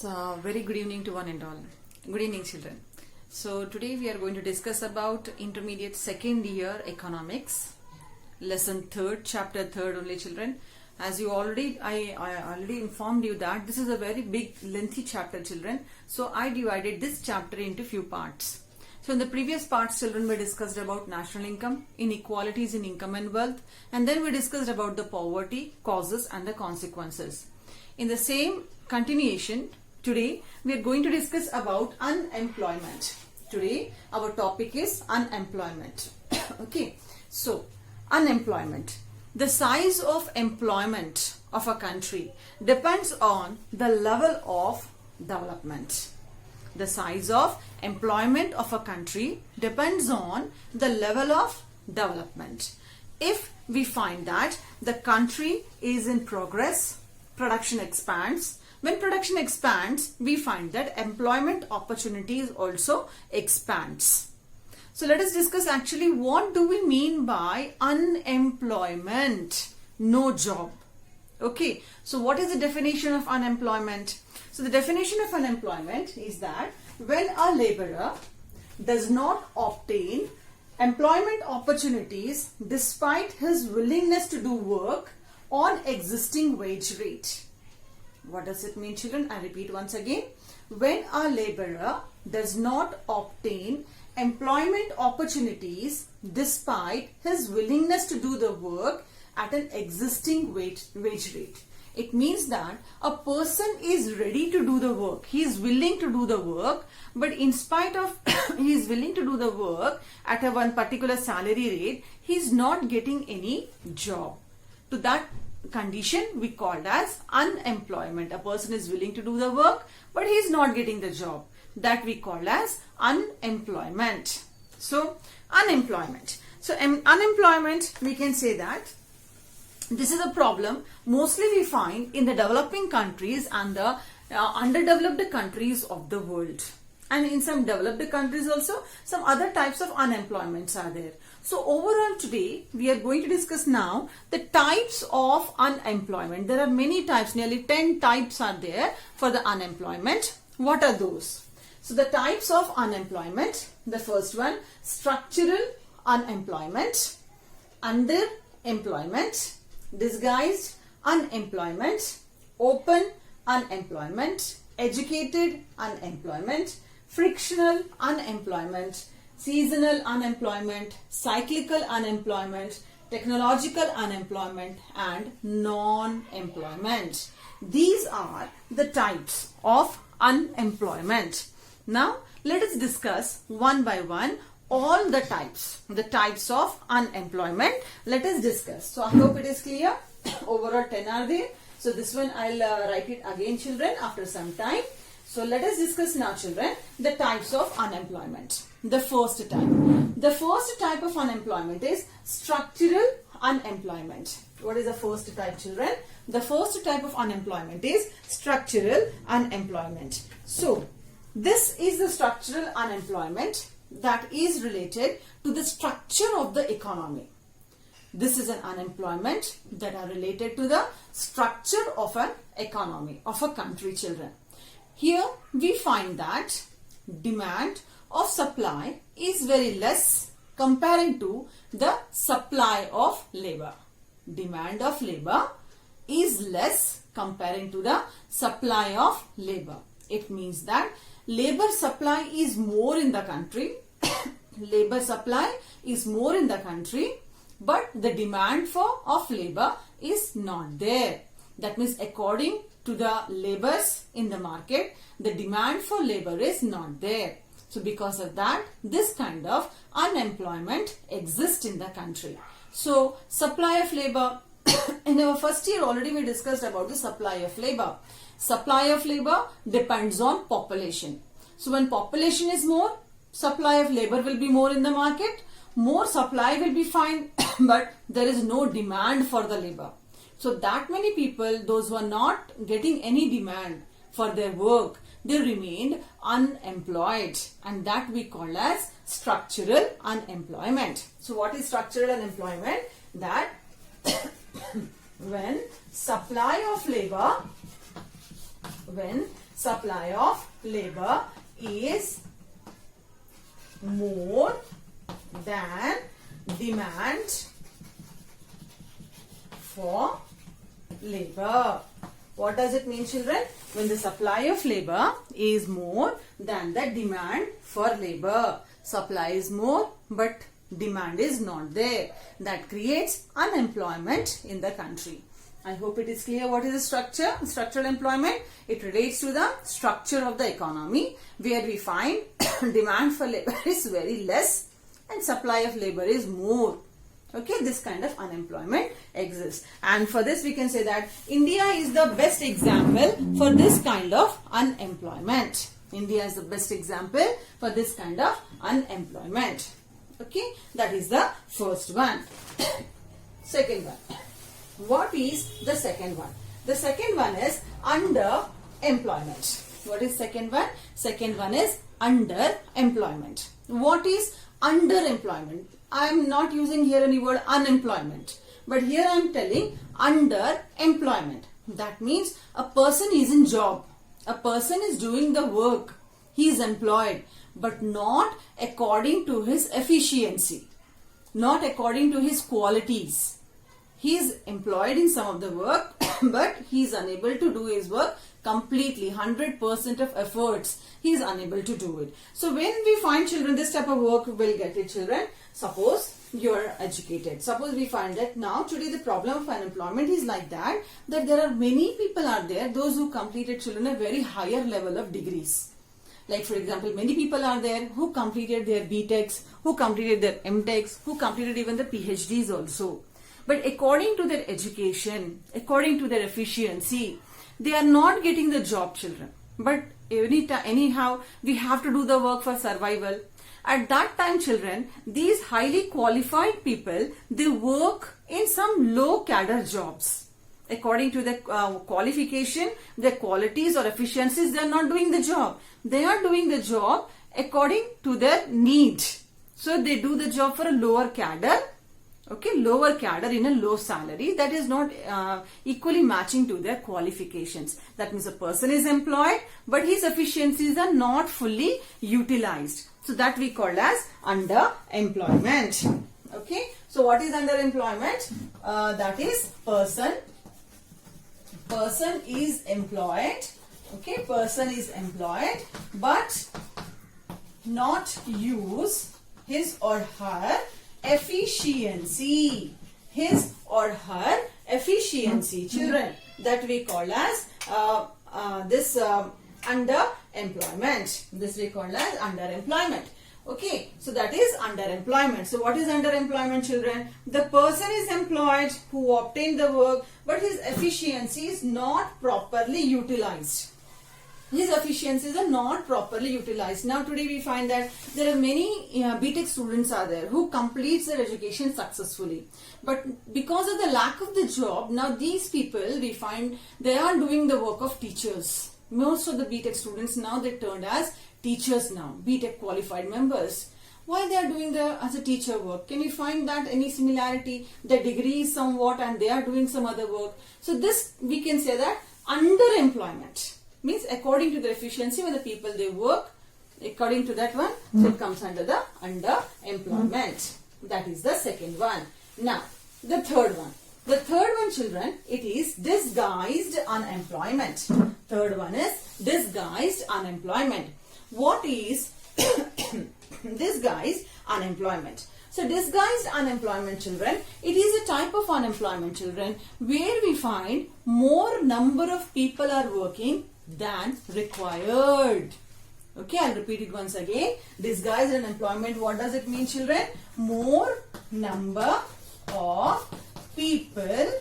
Very good evening to one and all. Good evening, children. So today we are going to discuss about intermediate second year economics, lesson 3rd, chapter 3rd only, children. As you already, I already informed you that this is a very big lengthy chapter, children. So I divided this chapter into few parts. So in the previous parts, children, we discussed about national income, inequalities in income and wealth, and then we discussed about the poverty, causes and the consequences. In the same continuation, today we are going to discuss about unemployment. Today our topic is unemployment. Okay, so unemployment. The size of employment of a country depends on the level of development. The size of employment of a country depends on the level of development. If we find that the country is in progress, production expands. When production expands, we find that employment opportunities also expands. So let us discuss actually what do we mean by unemployment, no job. Okay, so what is the definition of unemployment? So the definition of unemployment is that when a laborer does not obtain employment opportunities despite his willingness to do work on existing wage rate. What does it mean, children? I repeat once again. When a laborer does not obtain employment opportunities despite his willingness to do the work at an existing wage rate. It means that a person is ready to do the work. He is willing to do the work, but in spite of he is willing to do the work at a one particular salary rate, he is not getting any job. To that condition we called as unemployment. A person is willing to do the work, but he is not getting the job. That we call as unemployment. So unemployment. So unemployment, we can say that this is a problem mostly we find in the developing countries and the underdeveloped countries of the world. And in some developed countries also, some other types of unemployments are there. So overall today, we are going to discuss now the types of unemployment. There are many types, nearly 10 types are there for the unemployment. What are those? So the types of unemployment, the first one, structural unemployment, underemployment, disguised unemployment, open unemployment, educated unemployment, frictional unemployment, seasonal unemployment, cyclical unemployment, technological unemployment and non-employment. These are the types of unemployment. Now let us discuss one by one all the types of unemployment. Let us discuss. So I hope it is clear. Overall 10 are there. So this one I'll write it again, children, after some time. So let us discuss now, children, the types of unemployment. The first type of unemployment is structural unemployment. What is the first type, children? The first type of unemployment is structural unemployment. So this is the structural unemployment that is related to the structure of the economy. This is an unemployment that are related to the structure of an economy, of a country, children. Here we find that demand of supply is very less comparing to the supply of labor. Demand of labor is less comparing to the supply of labor. It means that labor supply is more in the country. Labor supply is more in the country, but the demand of labor is not there. That means according to the labors in the market, the demand for labor is not there. So because of that, this kind of unemployment exists in the country. So supply of labor, in our first year already we discussed about the supply of labor. Supply of labor depends on population. So when population is more, supply of labor will be more in the market. More supply will be fine, but there is no demand for the labor. So that many people, those who are not getting any demand for their work, they remained unemployed, and that we call as structural unemployment. So what is structural unemployment? That when supply of labor When supply of labor is more than demand for labor. What does it mean, children? When the supply of labor is more than the demand for labor. Supply is more, but demand is not there. That creates unemployment in the country. I hope it is clear what is the structure. Structural employment, it relates to the structure of the economy, where we find demand for labor is very less and supply of labor is more. Okay, this kind of unemployment exists. And for this we can say that India is the best example for this kind of unemployment. India is the best example for this kind of unemployment. Okay, that is the first one. Second one. What is the second one? The second one is underemployment. What is second one? Second one is underemployment. What is underemployment? I am not using here any word unemployment, but here I am telling underemployment. That means a person is in job, a person is doing the work, he is employed, but not according to his efficiency, not according to his qualities. He is employed in some of the work, but he is unable to do his work completely, 100% of efforts, he is unable to do it. So when we find children, this type of work will get it, children. Suppose you are educated. Suppose we find that now today the problem of unemployment is like that there are many people out there, those who completed, children, a very higher level of degrees. Like for example, many people are there who completed their BTechs, who completed their MTechs, who completed even the PhDs also. But according to their education, according to their efficiency, they are not getting the job, children. But anyhow, we have to do the work for survival. At that time, children, these highly qualified people, they work in some low cadre jobs. According to their qualification, their qualities or efficiencies, they are not doing the job. They are doing the job according to their need. So they do the job for a lower cadre. Okay, lower cadre in a low salary, that is not equally matching to their qualifications. That means a person is employed, but his efficiencies are not fully utilized. So that we call as underemployment. Okay, so what is underemployment? That is person is employed. Okay, person is employed, but not use his or her efficiency, his or her efficiency, children, that we call as underemployment. This we call as underemployment. Okay, so that is underemployment. So what is underemployment, children? The person is employed who obtained the work, but his efficiency is not properly utilized. His efficiencies are not properly utilized. Now today we find that there are many BTech students are there who completes their education successfully. But because of the lack of the job, now these people we find they are doing the work of teachers. Most of the BTech students now they turned as teachers now, BTech qualified members. Why they are doing as a teacher work? Can you find that any similarity? Their degree is somewhat and they are doing some other work. So this we can say that underemployment. Means according to the efficiency when the people they work, according to that one, so it comes under the underemployment. That is the second one. Now, the third one. The third one, children, it is disguised unemployment. Third one is disguised unemployment. What is disguised unemployment? So disguised unemployment, children, it is a type of unemployment, children, where we find more number of people are working than required. Okay, I'll repeat it once again. Disguised unemployment, what does it mean, children? More number of people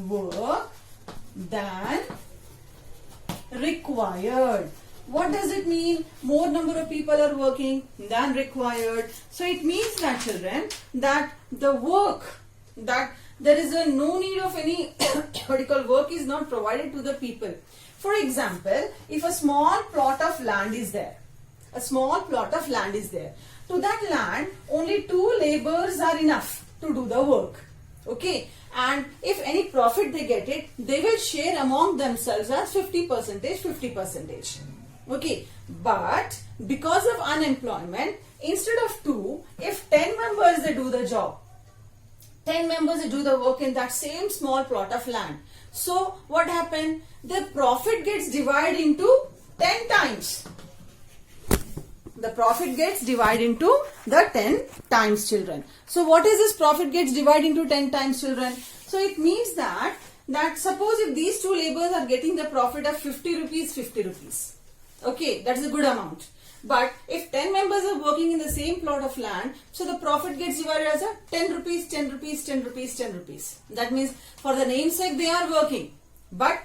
work than required. What does it mean? More number of people are working than required. So it means that, children, that the work, that there is no need of any particular work is not provided to the people. For example, if a small plot of land is there, to that land only 2 laborers are enough to do the work. Okay, and if any profit they get it, they will share among themselves as 50%. Okay, but because of unemployment, instead of 2, if 10 members they do the job, 10 members they do the work in that same small plot of land. So what happened? The profit gets divided into 10 times. The profit gets divided into the 10 times, children. So what is this profit gets divided into 10 times, children? So it means that suppose if these two laborers are getting the profit of 50 rupees, 50 rupees. Okay, that is a good amount. But if 10 members are working in the same plot of land, so the profit gets divided as a 10 rupees, 10 rupees, 10 rupees, 10 rupees. That means for the namesake they are working, but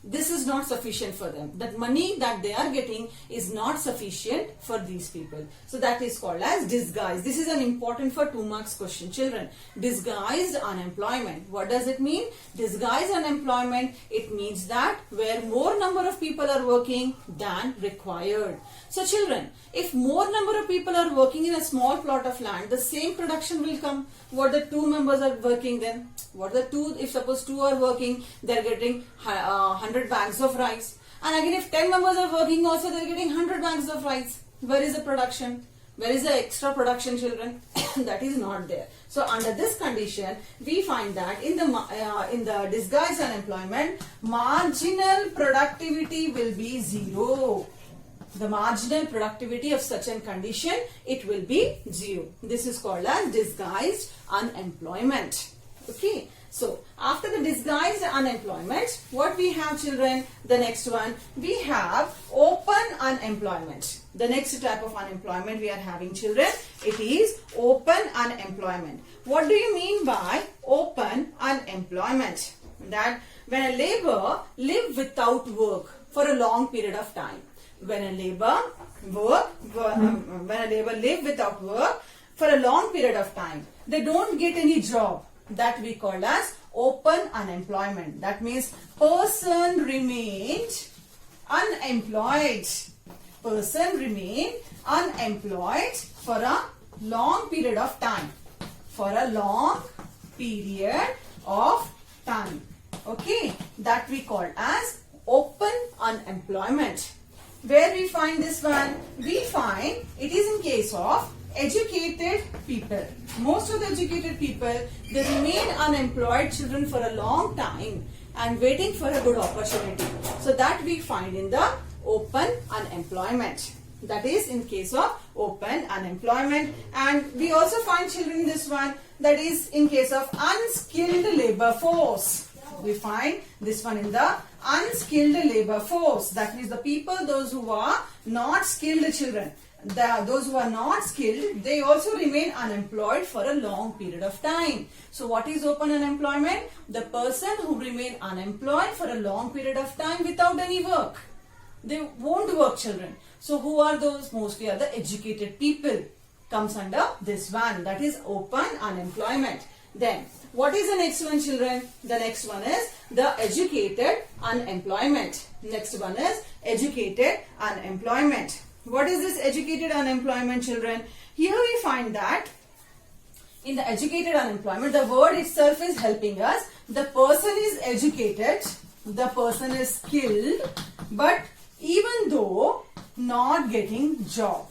this is not sufficient for them. That money that they are getting is not sufficient for these people. So that is called as disguise. This is an important for 2 marks question, children. Disguised unemployment. What does it mean? Disguised unemployment, it means that where more number of people are working than required. So children, if more number of people are working in a small plot of land, the same production will come. What the 2 members are working then? What the 2, if suppose 2 are working, they are getting 100 bags of rice. And again if 10 members are working also, they are getting 100 bags of rice. Where is the production? Where is the extra production, children? That is not there. So under this condition, we find that in the disguised unemployment, marginal productivity will be 0. The marginal productivity of such a condition, it will be 0. This is called as disguised unemployment. Okay. So after the disguised unemployment, what we have, children? The next one, we have open unemployment. The next type of unemployment we are having, children, it is open unemployment. What do you mean by open unemployment? That when a laborer live without work for a long period of time. When a laborer live without work for a long period of time, they don't get any job. That we call as open unemployment. That means person remained unemployed. Person remained unemployed for a long period of time. For a long period of time. Okay, that we call as open unemployment. Where we find this one? We find it is in case of educated people. Most of the educated people, they remain unemployed, children, for a long time and waiting for a good opportunity. So that we find in the open unemployment. That is in case of open unemployment. And we also find, children, in this one, that is in case of unskilled labor force. We find this one in the unskilled labor force. That means the people, those who are not skilled, children. Those who are not skilled, they also remain unemployed for a long period of time. So what is open unemployment? The person who remain unemployed for a long period of time without any work. They won't work, children. So who are those? Mostly are the educated people. Comes under this one. That is open unemployment. Then what is the next one, children? The next one is the educated unemployment. Next one is educated unemployment. What is this educated unemployment, children? Here we find that in the educated unemployment, the word itself is helping us. The person is educated, the person is skilled, but even though not getting job.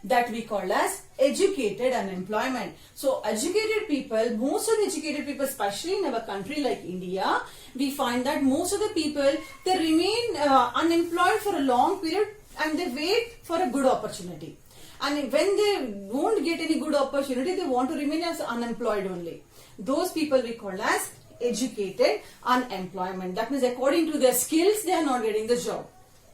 That we call as educated unemployment. So educated people, most of the educated people, especially in our country like India, we find that most of the people, they remain unemployed for a long period and they wait for a good opportunity. And when they won't get any good opportunity, they want to remain as unemployed only. Those people we call as educated unemployment. That means according to their skills, they are not getting the job.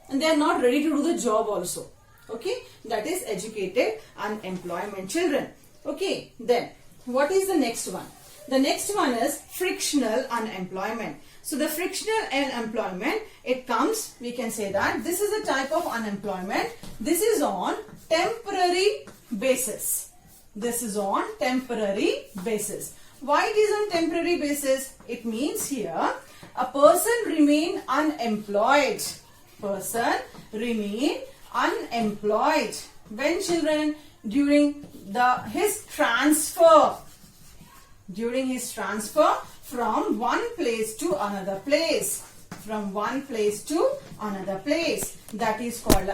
And they are not ready to do the job also. Okay, that is educated unemployment, children. Okay, then what is the next one? The next one is frictional unemployment. So the frictional unemployment, it comes, we can say that this is a type of unemployment. This is on temporary basis. This is on temporary basis. Why it is on temporary basis? It means here a person remain unemployed. Person remain unemployed. When, children? During his transfer During his transfer from one place to another place. From one place to another place. That is called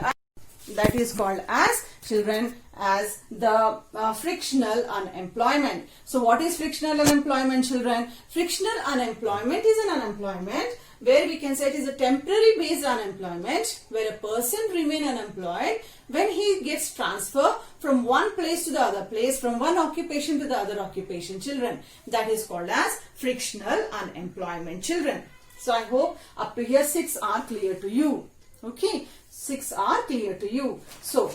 as children as the frictional unemployment. So what is frictional unemployment, children? Frictional unemployment is an unemployment where we can say it is a temporary based unemployment where a person remain unemployed when he gets transfer from one place to the other place, from one occupation to the other occupation, children. That is called as frictional unemployment, children. So I hope up to here 6 are clear to you. Okay, 6 are clear to you. So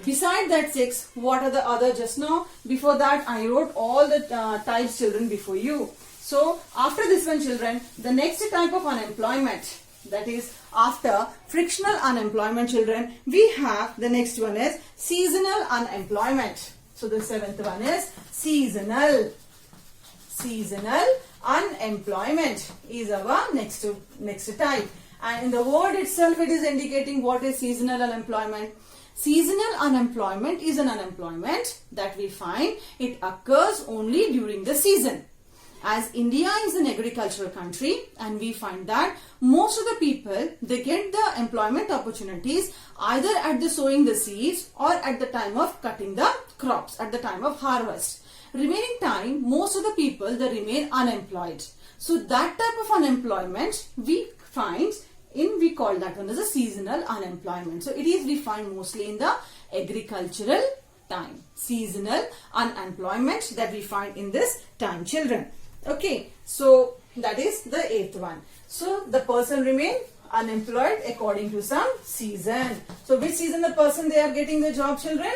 beside that 6, what are the other just now? Before that I wrote all the types, children, before you. So after this one, children, the next type of unemployment, that is after frictional unemployment, children, we have the next one is seasonal unemployment. So the 7th one is seasonal unemployment is our next type. And in the word itself, it is indicating what is seasonal unemployment. Seasonal unemployment is an unemployment that we find it occurs only during the season. As India is an agricultural country, and we find that most of the people, they get the employment opportunities either at the sowing the seeds or at the time of cutting the crops, at the time of harvest. Remaining time, most of the people, they remain unemployed. So that type of unemployment we find we call that one as a seasonal unemployment. So it is we find mostly in the agricultural time. Seasonal unemployment that we find in this time, children. Okay, so that is the 8th one. So the person remain unemployed according to some season. So which season the person they are getting the job, children?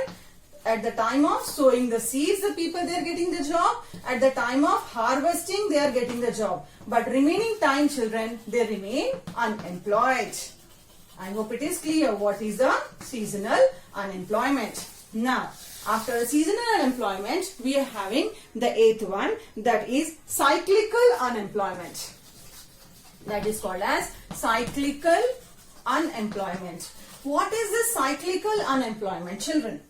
At the time of sowing the seeds, the people they are getting the job. At the time of harvesting, they are getting the job. But remaining time, children, they remain unemployed. I hope it is clear what is the seasonal unemployment. Now, after seasonal unemployment, we are having the 8th one, that is cyclical unemployment. That is called as cyclical unemployment. What is this cyclical unemployment, children?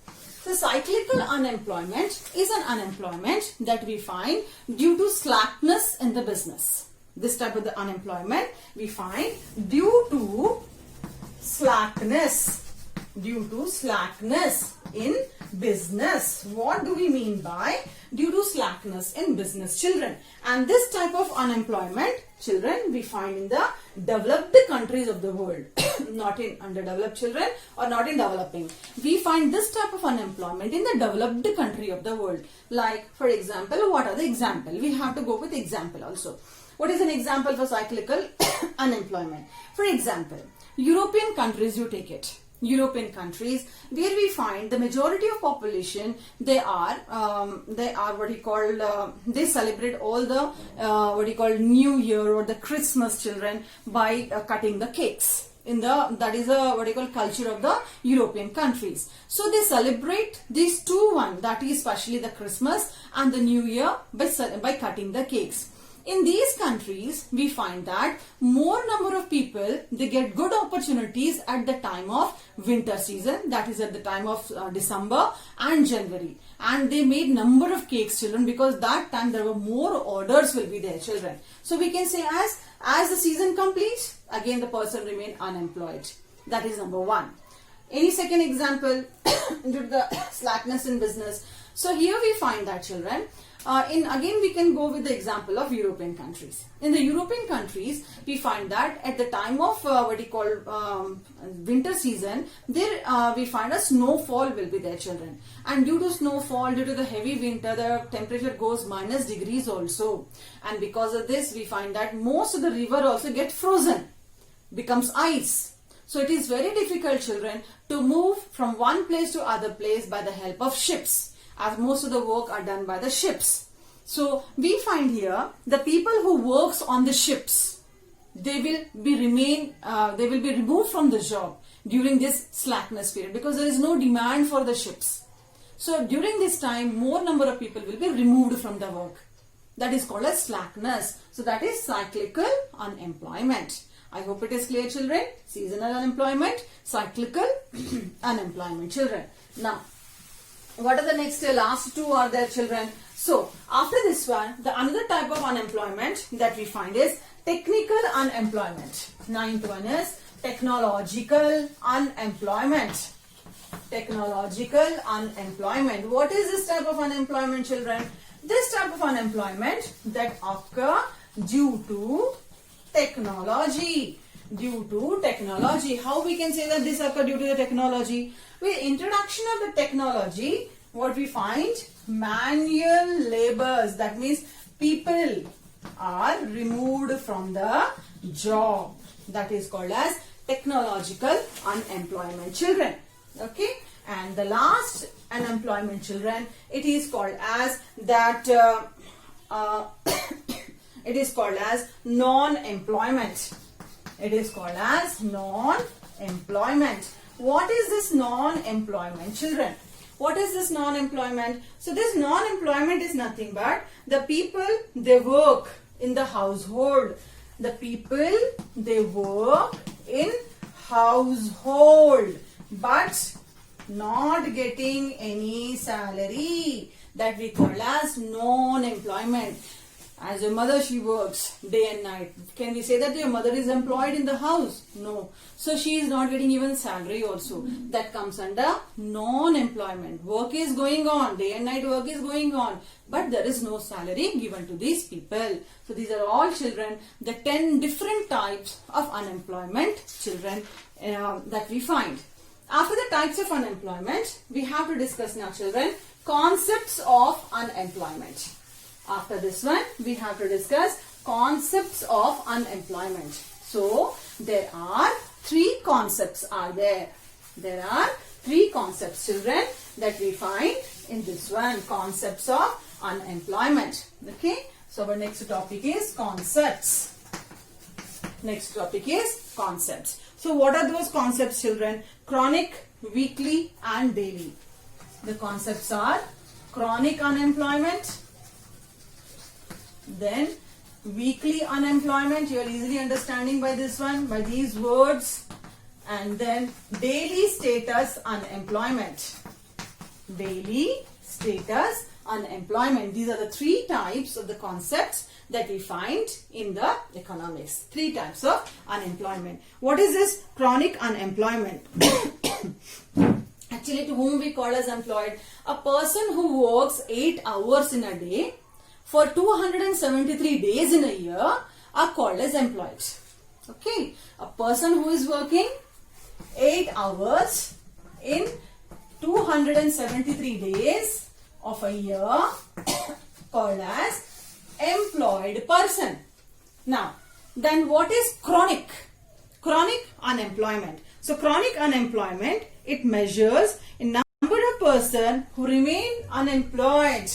The cyclical unemployment is an unemployment that we find due to slackness in the business. This type of the unemployment we find due to slackness in business. What do we mean by due to slackness in business, children? And this type of unemployment, children, we find in the developed countries of the world, not in underdeveloped, children, or not in developing. We find this type of unemployment in the developed country of the world. Like, for example, what are the example? We have to go with example also. What is an example for cyclical unemployment? For example, European countries, you take it. European countries where we find the majority of population, they are what you call they celebrate all the what you call New Year or the Christmas, children, by cutting the cakes. That is what you call culture of the European countries. So they celebrate these two one, that is especially the Christmas and the New Year, by cutting the cakes. In these countries, we find that more number of people, they get good opportunities at the time of winter season, that is at the time of December and January. And they made number of cakes, children, because that time there were more orders will be there, children. So we can say as the season completes, again the person remain unemployed. That is number one. Any second example due to the slackness in business. So here we find that, children, again we can go with the example of European countries. In the European countries, we find that at the time of what you call winter season, there we find a snowfall will be there, children. And due to snowfall, due to the heavy winter, the temperature goes -degrees also. And because of this, we find that most of the river also get frozen, becomes ice. So it is very difficult, children, to move from one place to other place by the help of ships, as most of the work are done by the ships. So we find here the people who works on the ships, they will be removed from the job during this slackness period, because there is no demand for the ships. So during this time, more number of people will be removed from the work. That is called as slackness. So that is cyclical unemployment. I hope it is clear, children. Seasonal unemployment, cyclical unemployment, children. Now, what are the next last two are there, children? So after this one, the another type of unemployment that we find is technical unemployment. Ninth one is technological unemployment. Technological unemployment. What is this type of unemployment, children? This type of unemployment that occur due to technology. Due to technology. How we can say that this occur due to the technology? With introduction of the technology, what we find? Manual labors. That means people are removed from the job. That is called as technological unemployment, children. Okay, and the last unemployment, children, it is called as that it is called as non-employment. It is called as non-employment. What is this non-employment, children? What is this non-employment? So this non-employment is nothing but the people, they work in the household. The people, they work in household but not getting any salary. That we call as non-employment. As your mother, she works day and night. Can we say that your mother is employed in the house? No. So she is not getting even salary also. That comes under non-employment. Work is going on. Day and night work is going on. But there is no salary given to these people. So these are all, children, the 10 different types of unemployment, children, that we find. After the types of unemployment, we have to discuss now, children, concepts of unemployment. After this one, we have to discuss concepts of unemployment. So, there are 3 concepts are there. There are 3 concepts, children, that we find in this one. Concepts of unemployment. Okay. So, our next topic is concepts. Next topic is concepts. So, what are those concepts, children? Chronic, weekly and daily. The concepts are chronic unemployment, then weekly unemployment, you are easily understanding by this one, by these words, and then daily status unemployment. Daily status unemployment. These are the 3 types of the concepts that we find in the economics. 3 types of unemployment. What is this chronic unemployment? Actually, to whom we call as employed? A person who works 8 hours in a day for 273 days in a year are called as employed. Okay. A person who is working 8 hours in 273 days of a year called as employed person. Now, then what is chronic? Chronic unemployment. So, chronic unemployment, it measures a number of persons who remain unemployed.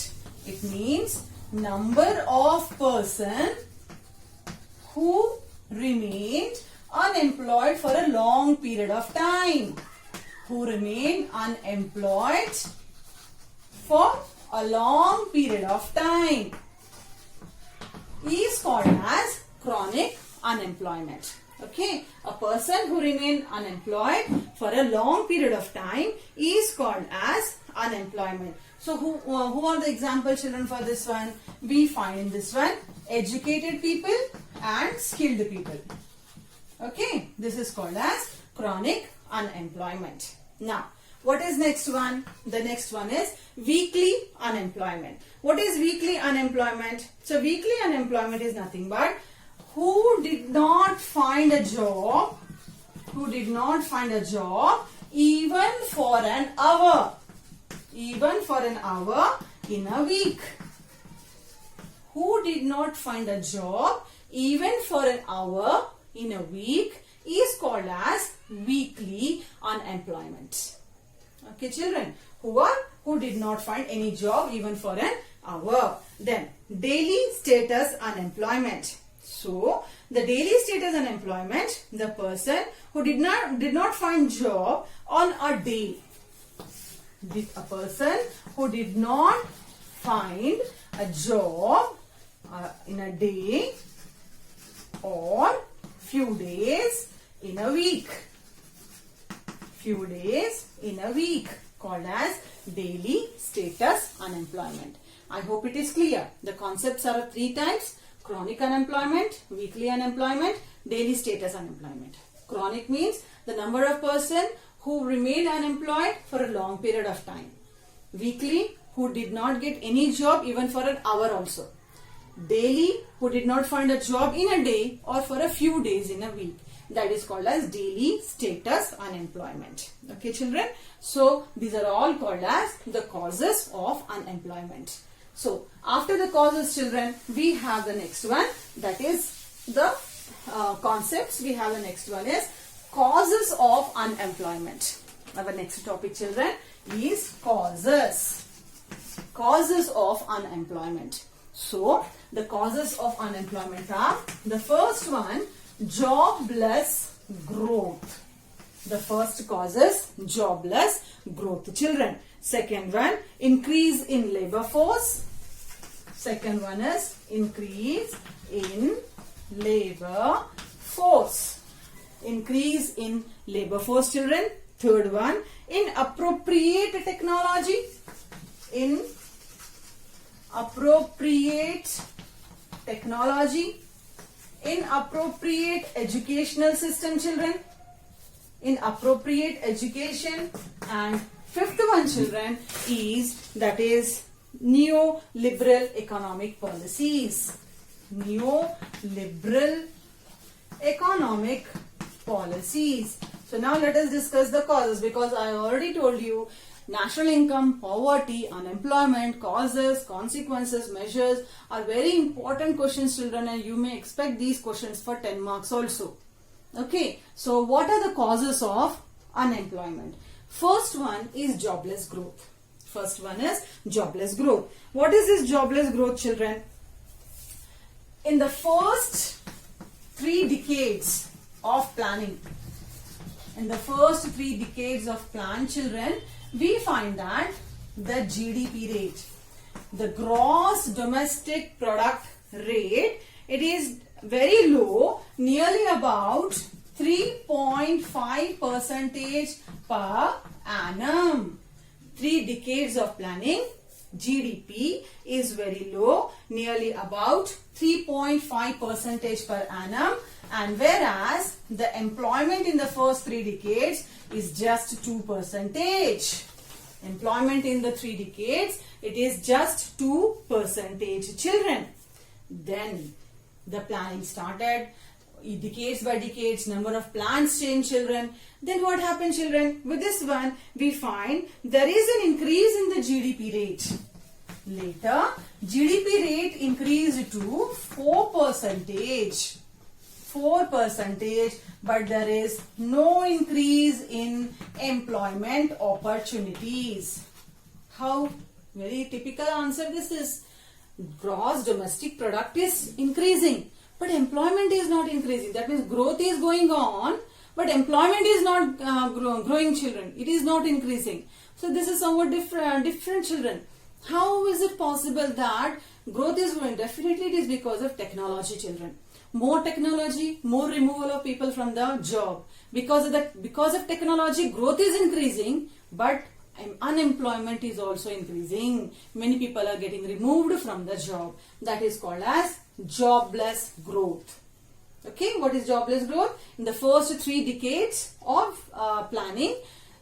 It means number of person who remained unemployed for a long period of time. Who remain unemployed for a long period of time is called as chronic unemployment. Okay, a person who remain unemployed for a long period of time is called as unemployment. So who are the example, children, for this one? We find in this one educated people and skilled people. Okay, this is called as chronic unemployment. Now, what is next one? The next one is weekly unemployment. What is weekly unemployment? So weekly unemployment is nothing but who did not find a job, even for an hour. Even for an hour in a week. Who did not find a job even for an hour in a week is called as weekly unemployment. Okay, children, who did not find any job even for an hour. Then daily status unemployment. So the daily status unemployment, the person who did not find job on a day. A person who did not find a job in a day or few days in a week. Few days in a week called as daily status unemployment. I hope it is clear. The concepts are of three types: chronic unemployment, weekly unemployment, daily status unemployment. Chronic means the number of person who remained unemployed for a long period of time. Weekly, who did not get any job even for an hour also. Daily, who did not find a job in a day or for a few days in a week. That is called as daily status unemployment. Okay, children? So, these are all called as the causes of unemployment. So, after the causes, children, we have the next one. That is the concepts. We have the next one is causes of unemployment. Our next topic, children, is causes. Causes of unemployment. So, the causes of unemployment are, the first one, jobless growth. The first cause is jobless growth, children. Second one, increase in labor force. Second one is increase in labor force. Increase in labor force, children. Third one, inappropriate technology. Inappropriate technology. Inappropriate educational system, children. Inappropriate education. And fifth one, children, is that is neoliberal economic policies. Neoliberal economic policies. So now let us discuss the causes, because I already told you national income, poverty, unemployment, causes, consequences, measures are very important questions, children, and you may expect these questions for 10 marks also. Okay, so what are the causes of unemployment? First one is jobless growth. First one is jobless growth. What is this jobless growth, children? In the first 3 decades of planning, children, we find that the GDP rate, the gross domestic product rate, it is very low, nearly about 3.5% per annum. 3 decades of planning, GDP is very low, nearly about 3.5% per annum, and whereas the employment in the first 3 decades is just 2%. Employment in the 3 decades, it is just 2%, children. Then the planning started, decades by decades, number of plants changed, children. Then what happened, children? With this one, we find there is an increase in the GDP rate. Later, GDP rate increased to 4%. 4%, but there is no increase in employment opportunities. How? Very typical answer this is. Gross domestic product is increasing, but employment is not increasing. That means growth is going on, but employment is not growing, children. It is not increasing. So this is somewhat different, children. How is it possible that growth is growing? Definitely it is because of technology, children. More technology, more removal of people from the job. Because of technology, growth is increasing, but unemployment is also increasing. Many people are getting removed from the job. That is called as jobless growth. Okay, what is jobless growth? In the first 3 decades of planning,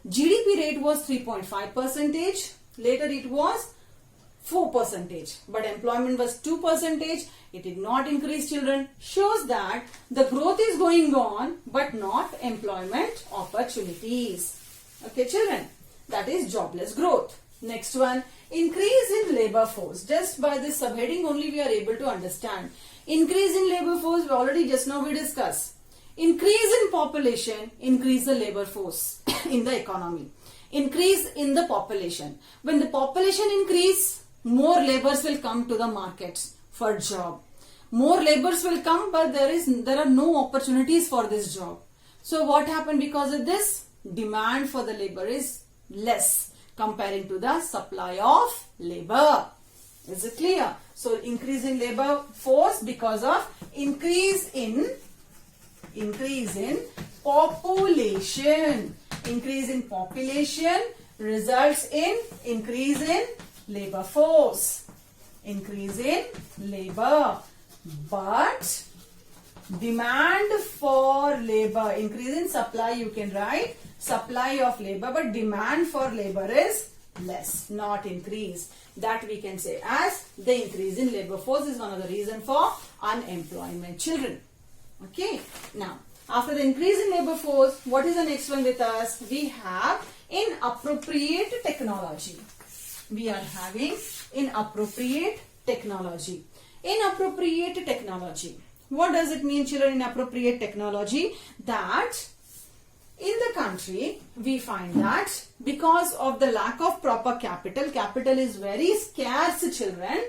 GDP rate was 3.5%. Later it was 4%, but employment was 2%. It did not increase, children. Shows that the growth is going on, but not employment opportunities. Okay, children, that is jobless growth. Next one, increase in labor force. Just by this subheading only we are able to understand. Increase in labor force, already just now we discussed. Increase in population, increase the labor force in the economy. Increase in the population. When the population increase, more laborers will come to the markets for job. More laborers will come, but there are no opportunities for this job. So what happened because of this? Demand for the labor is less comparing to the supply of labor. Is it clear? So increase in labor force because of increase in population. Increase in population results in increase in labor force. increase in labor, but demand for labor, increase in supply, you can write supply of labor, but demand for labor is less, not increase. That we can say as the increase in labor force is one of the reasons for unemployment, children. Okay, now after the increase in labor force, what is the next one with us? We have inappropriate technology. We are having inappropriate technology. Inappropriate technology. What does it mean, children, inappropriate technology? That in the country, we find that because of the lack of proper capital, capital is very scarce, children.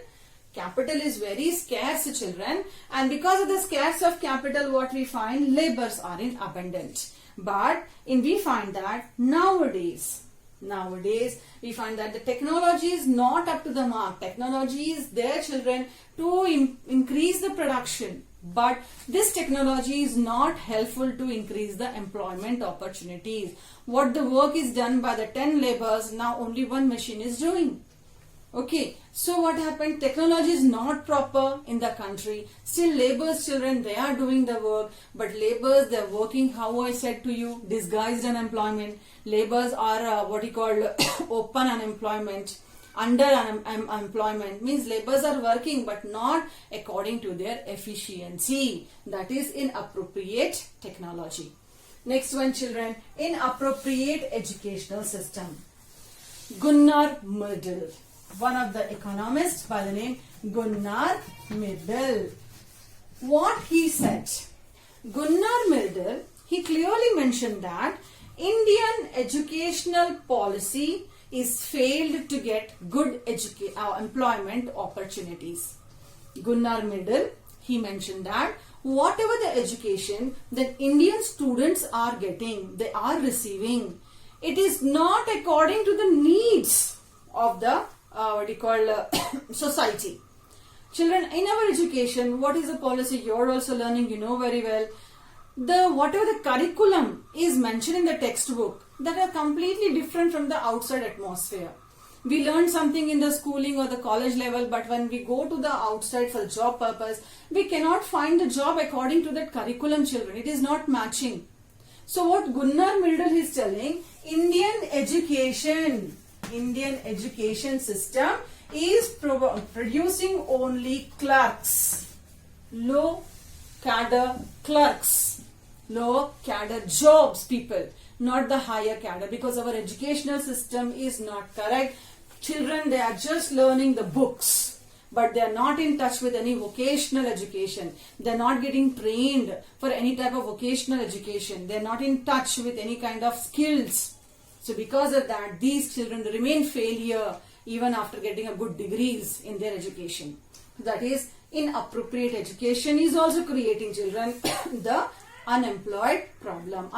Capital is very scarce, children. And because of the scarce of capital, what we find? Labors are in abundant. But we find that nowadays, we find that the technology is not up to the mark. Technology is there, children, to increase the production. But this technology is not helpful to increase the employment opportunities. What the work is done by the 10 laborers, now only one machine is doing. Okay, so what happened? Technology is not proper in the country. Still laborers, children, they are doing the work. But laborers, they are working, how I said to you, disguised unemployment. Laborers are what we call open unemployment. Underemployment means laborers are working but not according to their efficiency. That is inappropriate technology. Next one, children, inappropriate educational system. Gunnar Myrdal, one of the economists by the name Gunnar Myrdal. What he said? Gunnar Myrdal, he clearly mentioned that Indian educational policy is failed to get good employment opportunities. Gunnar Myrdal, he mentioned that whatever the education that Indian students are getting, they are receiving, it is not according to the needs of the society. Children, in our education, what is the policy? You are also learning, you know very well. Whatever the curriculum is mentioned in the textbook, that are completely different from the outside atmosphere. We learn something in the schooling or the college level, but when we go to the outside for job purpose, we cannot find the job according to that curriculum, children. It is not matching. So what Gunnar Myrdal is telling, Indian education system is producing only clerks, low cadre clerks, low cadre jobs people, not the higher cadre, because our educational system is not correct. Children, they are just learning the books, but they are not in touch with any vocational education. They are not getting trained for any type of vocational education. They are not in touch with any kind of skills. So because of that, these children remain failure even after getting a good degrees in their education. That is, inappropriate education is also creating, children, the unemployment problem.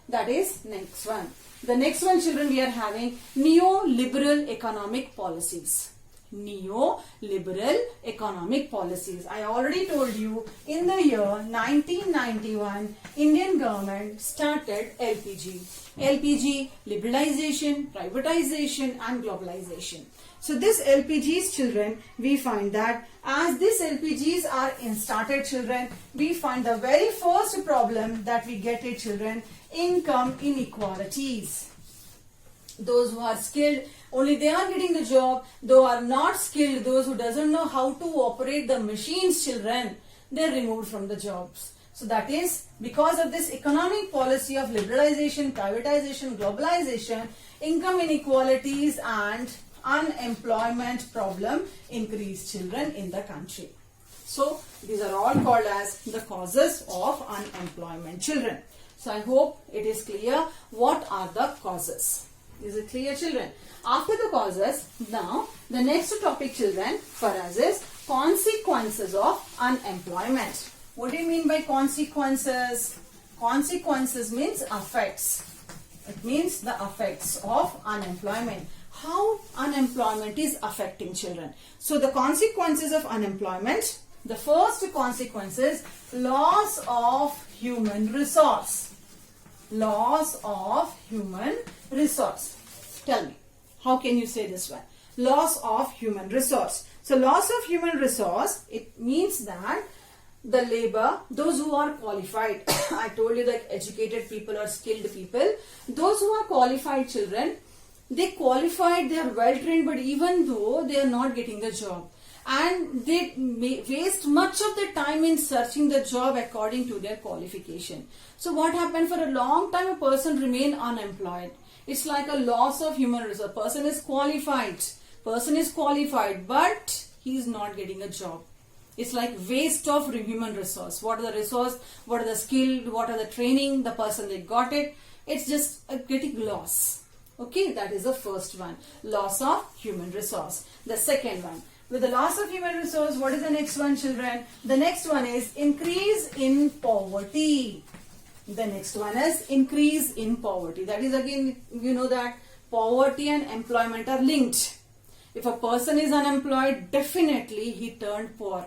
That is next one. The next one, children, we are having neoliberal economic policies. Neoliberal economic policies. I already told you, in the year 1991, Indian government started LPG. LPG, liberalization, privatization and globalization. So this LPGs, children, we find that as these LPGs are started, children, we find the very first problem that we get it, children, income inequalities. Those who are skilled, only they are getting the job. Those are not skilled, those who doesn't know how to operate the machines, children, they are removed from the jobs. So that is because of this economic policy of liberalization, privatization, globalization, income inequalities and unemployment problem increase, children, in the country. So these are all called as the causes of unemployment, children. So I hope it is clear what are the causes. Is it clear, children? After the causes, now the next topic, children, for us is consequences of unemployment. What do you mean by consequences? Consequences means effects. It means the effects of unemployment. How unemployment is affecting children. So the consequences of unemployment, the first consequence is loss of human resource. Loss of human resource. Tell me, how can you say this one? Loss of human resource. So loss of human resource, it means that the labor, those who are qualified, I told you that educated people or skilled people, those who are qualified children, they qualified, they are well trained, but even though they are not getting the job, and they waste much of their time in searching the job according to their qualification. So what happened, for a long time a person remain unemployed. It's like a loss of human resource. Person is qualified, but he is not getting a job. It's like waste of human resource. What are the resource, what are the skill, what are the training, the person they got it, it's just a getting loss. Okay, that is the first one, loss of human resource. The second one, with the loss of human resource, what is the next one, children? The next one is increase in poverty. The next one is increase in poverty. That is, again, you know that poverty and employment are linked. If a person is unemployed, definitely he turned poor.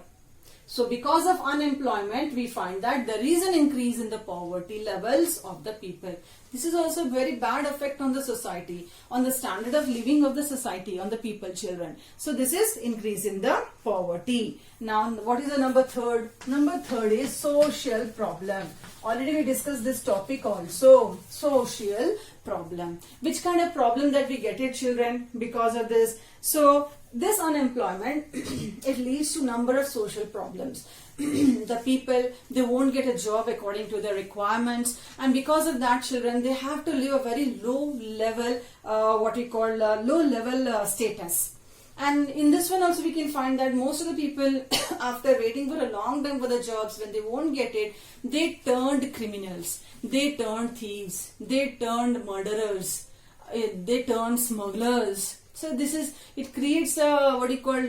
So because of unemployment, we find that there is an increase in the poverty levels of the people. This is also a very bad effect on the society, on the standard of living of the society, on the people, children. So this is increase in the poverty. Now, what is the number third? Number third is social problem. Already we discussed this topic also. Social problem. Which kind of problem that we get it, children, because of this? So this unemployment, it leads to number of social problems. The people, they won't get a job according to their requirements, and because of that, children, they have to live a very low level, what we call low level status. And in this one also we can find that most of the people, after waiting for a long time for the jobs, when they won't get it, they turned criminals, they turned thieves, they turned murderers, they turned smugglers. So this is, it creates a what you call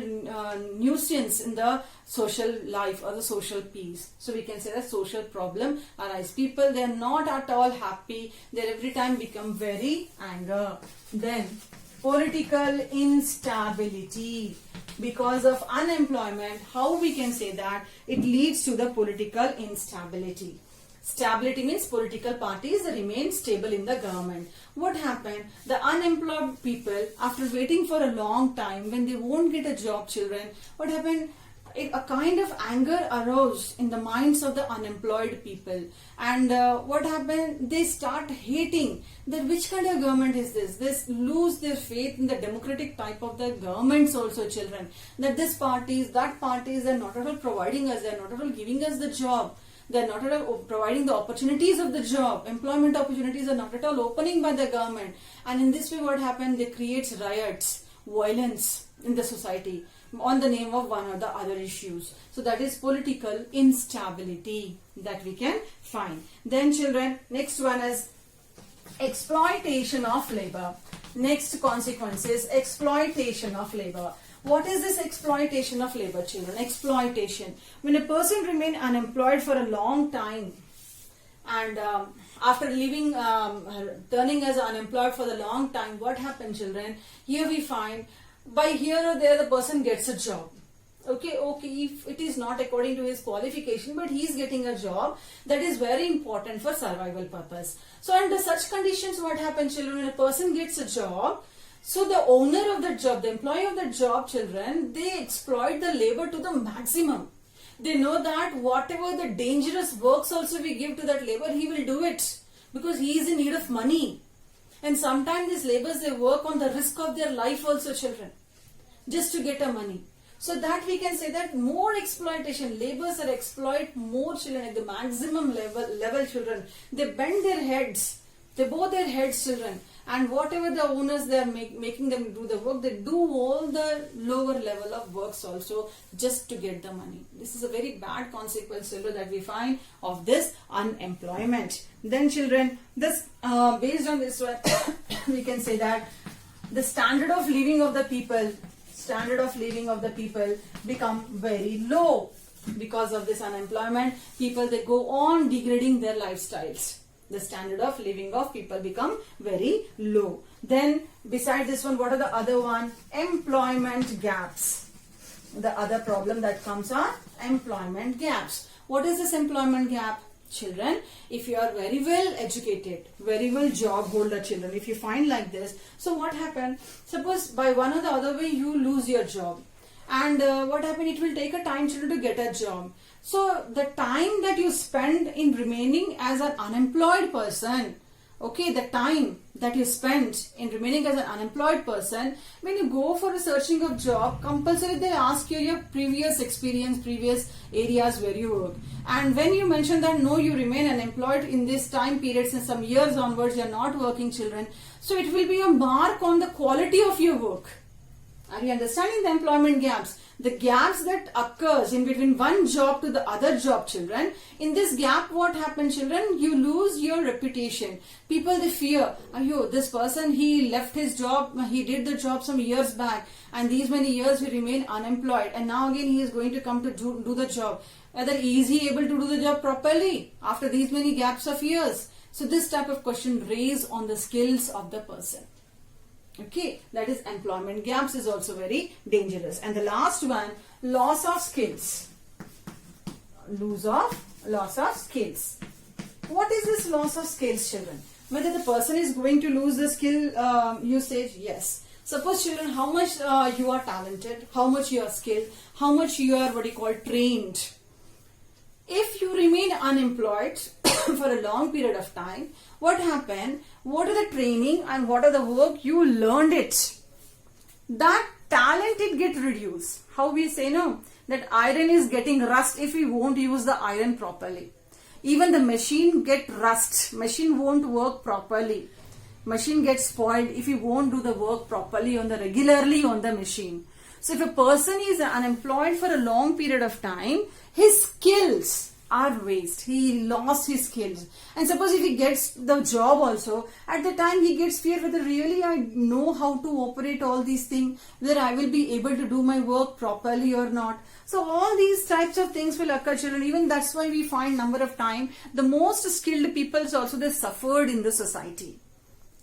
nuisance in the social life or the social peace. So we can say that social problem arise. People, they are not at all happy. They every time become very anger. Then political instability. Because of unemployment, how we can say that it leads to the political instability. Stability means political parties remain stable in the government. What happened? The unemployed people, after waiting for a long time, when they won't get a job, children, what happened? A kind of anger arose in the minds of the unemployed people. And what happened? They start hating that which kind of government is this? They lose their faith in the democratic type of the governments also, children. That this parties, that parties are not at all providing us, they are not at all giving us the job. They are not at all providing the opportunities of the job. Employment opportunities are not at all opening by the government. And in this way, what happened? They create riots, violence in the society on the name of one or the other issues. So that is political instability that we can find. Then, children, next one is exploitation of labor. Next consequence is exploitation of labor. What is this exploitation of labor, children? Exploitation. When a person remains unemployed for a long time and after leaving, turning as unemployed for the long time, what happens, children? Here we find, by here or there, the person gets a job. Okay, if it is not according to his qualification, but he is getting a job, that is very important for survival purpose. So under such conditions, what happens, children? When a person gets a job, so the owner of the job, the employee of the job, children, they exploit the labor to the maximum. They know that whatever the dangerous works also we give to that labor, he will do it because he is in need of money. And sometimes these laborers, they work on the risk of their life also, children, just to get a money. So that we can say that more exploitation, laborers are exploit more, children, at the maximum level, children. They bend their heads, they bow their heads, children. And whatever the owners, they are making them do the work, they do all the lower level of works also just to get the money. This is a very bad consequence, children, that we find of this unemployment. Then, children, this based on this one, we can say that the standard of living of the people, become very low because of this unemployment. People, they go on degrading their lifestyles. The standard of living of people become very low. Then beside this one, what are the other one? Employment gaps. The other problem that comes are employment gaps. What is this employment gap? Children, if you are very well educated, very well job holder children, if you find like this, so what happened? Suppose by one or the other way you lose your job, and what happened? It will take a time children to get a job. So the time that you spend in remaining as an unemployed person, okay, the time that you spend in remaining as an unemployed person, when you go for a searching of job, compulsory they'll ask you your previous experience, previous areas where you work. And when you mention that no, you remain unemployed in this time period, since some years onwards you are not working, children, so it will be a mark on the quality of your work. Are you understanding the employment gaps? The gaps that occurs in between one job to the other job, children. In this gap, what happens, children? You lose your reputation. People, they fear, ayo, this person, he left his job, he did the job some years back, and these many years he remained unemployed, and now again he is going to come to do the job. Whether is he able to do the job properly after these many gaps of years? So this type of question raised on the skills of the person. Okay, that is employment gaps is also very dangerous. And the last one, loss of skills. Loss of skills. What is this loss of skills, children? Whether the person is going to lose the skill usage, yes. Suppose, children, how much you are talented, how much you are skilled, how much you are trained. If you remain unemployed for a long period of time, what happened? What are the training and what are the work you learned it? That talent it get reduced. How we say no? That iron is getting rust if we won't use the iron properly. Even the machine get rust. Machine won't work properly. Machine gets spoiled if you won't do the work properly regularly on the machine. So if a person is unemployed for a long period of time, his skills are waste. He lost his skills. And suppose if he gets the job also, at the time he gets fear whether really I know how to operate all these things, whether I will be able to do my work properly or not. So all these types of things will occur, children. Even that's why we find number of time the most skilled people also they suffered in the society.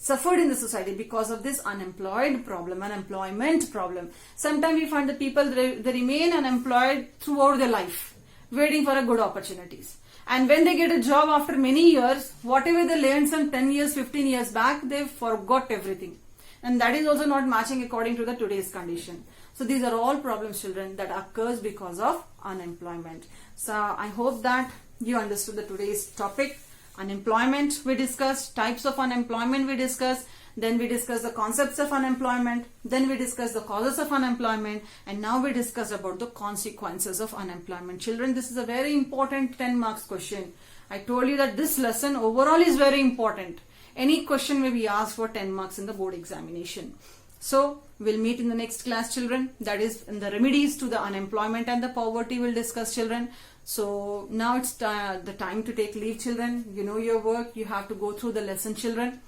Because of this unemployment problem. Sometimes we find the people they remain unemployed throughout their life, waiting for a good opportunities. And when they get a job after many years, whatever they learned some 10 years, 15 years back, they forgot everything. And that is also not matching according to the today's condition. So these are all problems, children, that occurs because of unemployment. So I hope that you understood the today's topic. Unemployment we discussed, types of unemployment we discussed, then we discussed the concepts of unemployment, then we discussed the causes of unemployment, and now we discussed about the consequences of unemployment. Children, this is a very important 10 marks question. I told you that this lesson overall is very important. Any question may be asked for 10 marks in the board examination. So we'll meet in the next class, children. That is in the remedies to the unemployment and the poverty we'll discuss, children. So now it's the time to take leave, children. You know your work. You have to go through the lesson, children.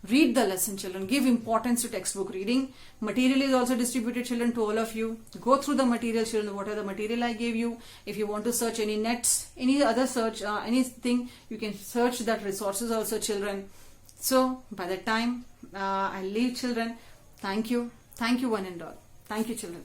Read the lesson, children. Give importance to textbook reading. Material is also distributed, children, to all of you. Go through the material, children. What are the material I gave you? If you want to search any nets, any other search, anything, you can search that resources also, children. So by the time I'll leave, children. Thank you. Thank you one and all. Thank you, children.